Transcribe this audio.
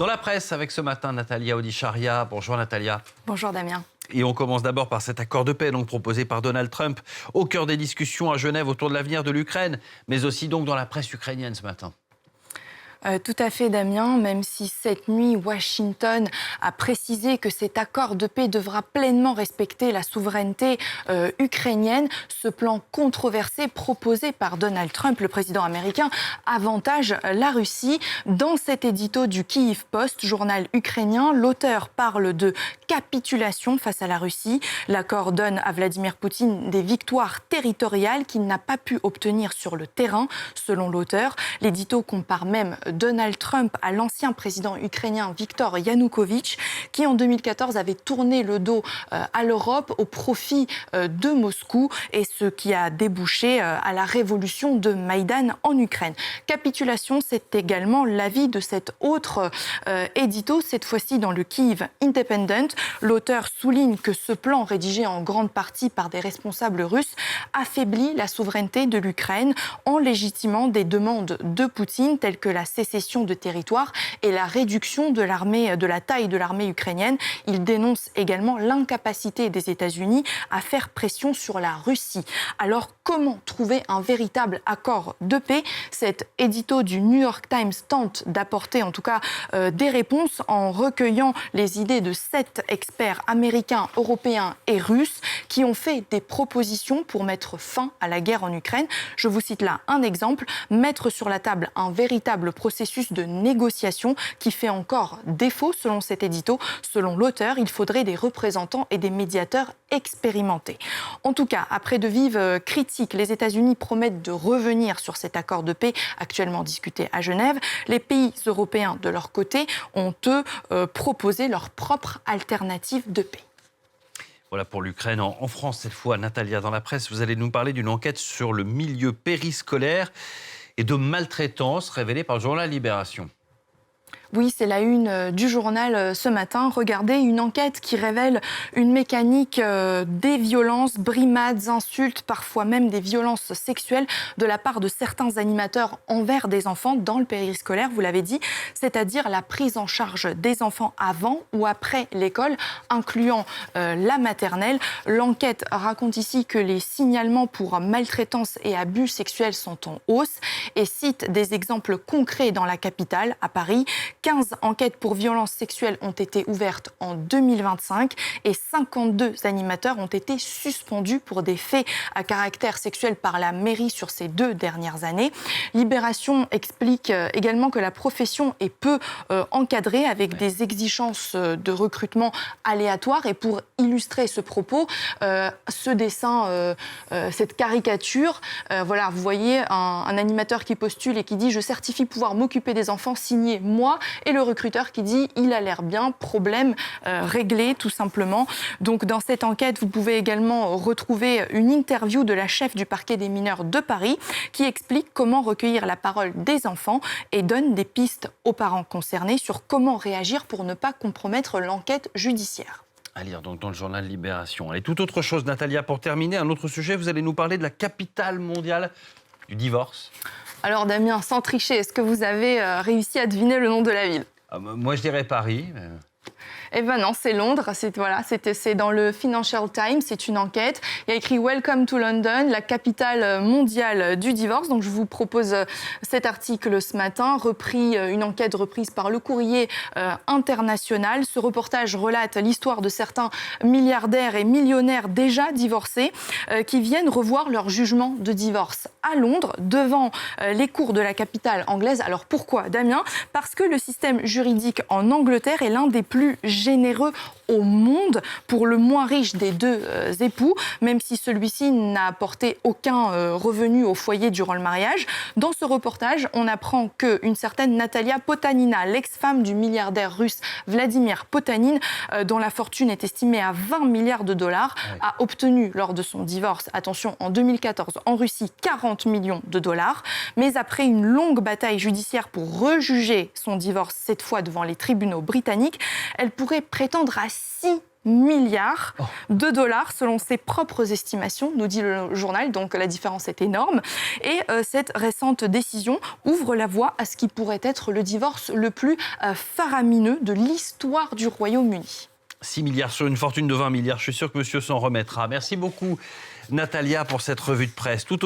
Dans la presse, avec ce matin, Natalia Odisharia. Bonjour Natalia. Bonjour Damien. Et on commence d'abord par cet accord de paix donc proposé par Donald Trump au cœur des discussions à Genève autour de l'avenir de l'Ukraine, mais aussi donc dans la presse ukrainienne ce matin. Tout à fait Damien, même si cette nuit Washington a précisé que cet accord de paix devra pleinement respecter la souveraineté ukrainienne, ce plan controversé proposé par Donald Trump, le président américain, avantage la Russie. Dans cet édito du Kyiv Post, journal ukrainien, l'auteur parle de capitulation face à la Russie. L'accord donne à Vladimir Poutine des victoires territoriales qu'il n'a pas pu obtenir sur le terrain, selon l'auteur. L'édito compare même Donald Trump à l'ancien président ukrainien Viktor Yanukovych, qui en 2014 avait tourné le dos à l'Europe au profit de Moscou, et ce qui a débouché à la révolution de Maïdan en Ukraine. Capitulation, c'est également l'avis de cet autre édito, cette fois-ci dans le Kyiv Independent. L'auteur souligne que ce plan, rédigé en grande partie par des responsables russes, affaiblit la souveraineté de l'Ukraine en légitimant des demandes de Poutine telles que la sécession de territoire et la réduction de la taille de l'armée ukrainienne. Il dénonce également l'incapacité des États-Unis à faire pression sur la Russie. Alors, comment trouver un véritable accord de paix ? Cet édito du New York Times tente d'apporter en tout cas des réponses en recueillant les idées de 7 experts américains, européens et russes qui ont fait des propositions pour mettre fin à la guerre en Ukraine. Je vous cite là un exemple, mettre sur la table un véritable processus de négociation qui fait encore défaut selon cet édito. Selon l'auteur, il faudrait des représentants et des médiateurs expérimentés. En tout cas, après de vives critiques, les États-Unis promettent de revenir sur cet accord de paix actuellement discuté à Genève. Les pays européens, de leur côté, ont eux proposé leur propre alternative de paix. Voilà pour l'Ukraine. En France, cette fois, Natalia, dans la presse, vous allez nous parler d'une enquête sur le milieu périscolaire et de maltraitance révélée par le journal Libération. Oui, c'est la une du journal ce matin. Regardez, une enquête qui révèle une mécanique des violences, brimades, insultes, parfois même des violences sexuelles de la part de certains animateurs envers des enfants dans le périscolaire, vous l'avez dit, c'est-à-dire la prise en charge des enfants avant ou après l'école, incluant la maternelle. L'enquête raconte ici que les signalements pour maltraitance et abus sexuels sont en hausse et cite des exemples concrets dans la capitale, à Paris. 15 enquêtes pour violences sexuelles ont été ouvertes en 2025 et 52 animateurs ont été suspendus pour des faits à caractère sexuel par la mairie sur ces 2 dernières années. Libération explique également que la profession est peu encadrée avec des exigences de recrutement aléatoires. Et pour illustrer ce propos, ce dessin, cette caricature, voilà, vous voyez un animateur qui postule et qui dit « Je certifie pouvoir m'occuper des enfants, signé moi ». Et le recruteur qui dit « il a l'air bien, problème réglé » tout simplement. Donc dans cette enquête, vous pouvez également retrouver une interview de la chef du parquet des mineurs de Paris qui explique comment recueillir la parole des enfants et donne des pistes aux parents concernés sur comment réagir pour ne pas compromettre l'enquête judiciaire. À lire donc dans le journal Libération. Allez, toute autre chose, Natalia, pour terminer, un autre sujet, vous allez nous parler de la capitale mondiale du divorce. Alors Damien, sans tricher, est-ce que vous avez réussi à deviner le nom de la ville ? Moi, je dirais Paris. Mais... Eh ben non, c'est Londres. C'est dans le Financial Times. C'est une enquête. Il y a écrit Welcome to London, la capitale mondiale du divorce. Donc je vous propose cet article ce matin, une enquête reprise par Le Courrier international. Ce reportage relate l'histoire de certains milliardaires et millionnaires déjà divorcés qui viennent revoir leur jugement de divorce à Londres devant les cours de la capitale anglaise. Alors pourquoi, Damien ? Parce que le système juridique en Angleterre est l'un des plus généreux au monde pour le moins riche des 2 époux, même si celui-ci n'a apporté aucun revenu au foyer durant le mariage. Dans ce reportage, on apprend qu'une certaine Natalia Potanina, l'ex-femme du milliardaire russe Vladimir Potanin, dont la fortune est estimée à 20 milliards de dollars, a obtenu lors de son divorce, attention, en 2014 en Russie, 40 millions de dollars. Mais après une longue bataille judiciaire pour rejuger son divorce, cette fois devant les tribunaux britanniques, elle pourrait prétendre à 6 milliards de dollars selon ses propres estimations, nous dit le journal, donc la différence est énorme. Et cette récente décision ouvre la voie à ce qui pourrait être le divorce le plus faramineux de l'histoire du Royaume-Uni. 6 milliards sur une fortune de 20 milliards, je suis sûr que monsieur s'en remettra. Merci beaucoup Natalia pour cette revue de presse. Tout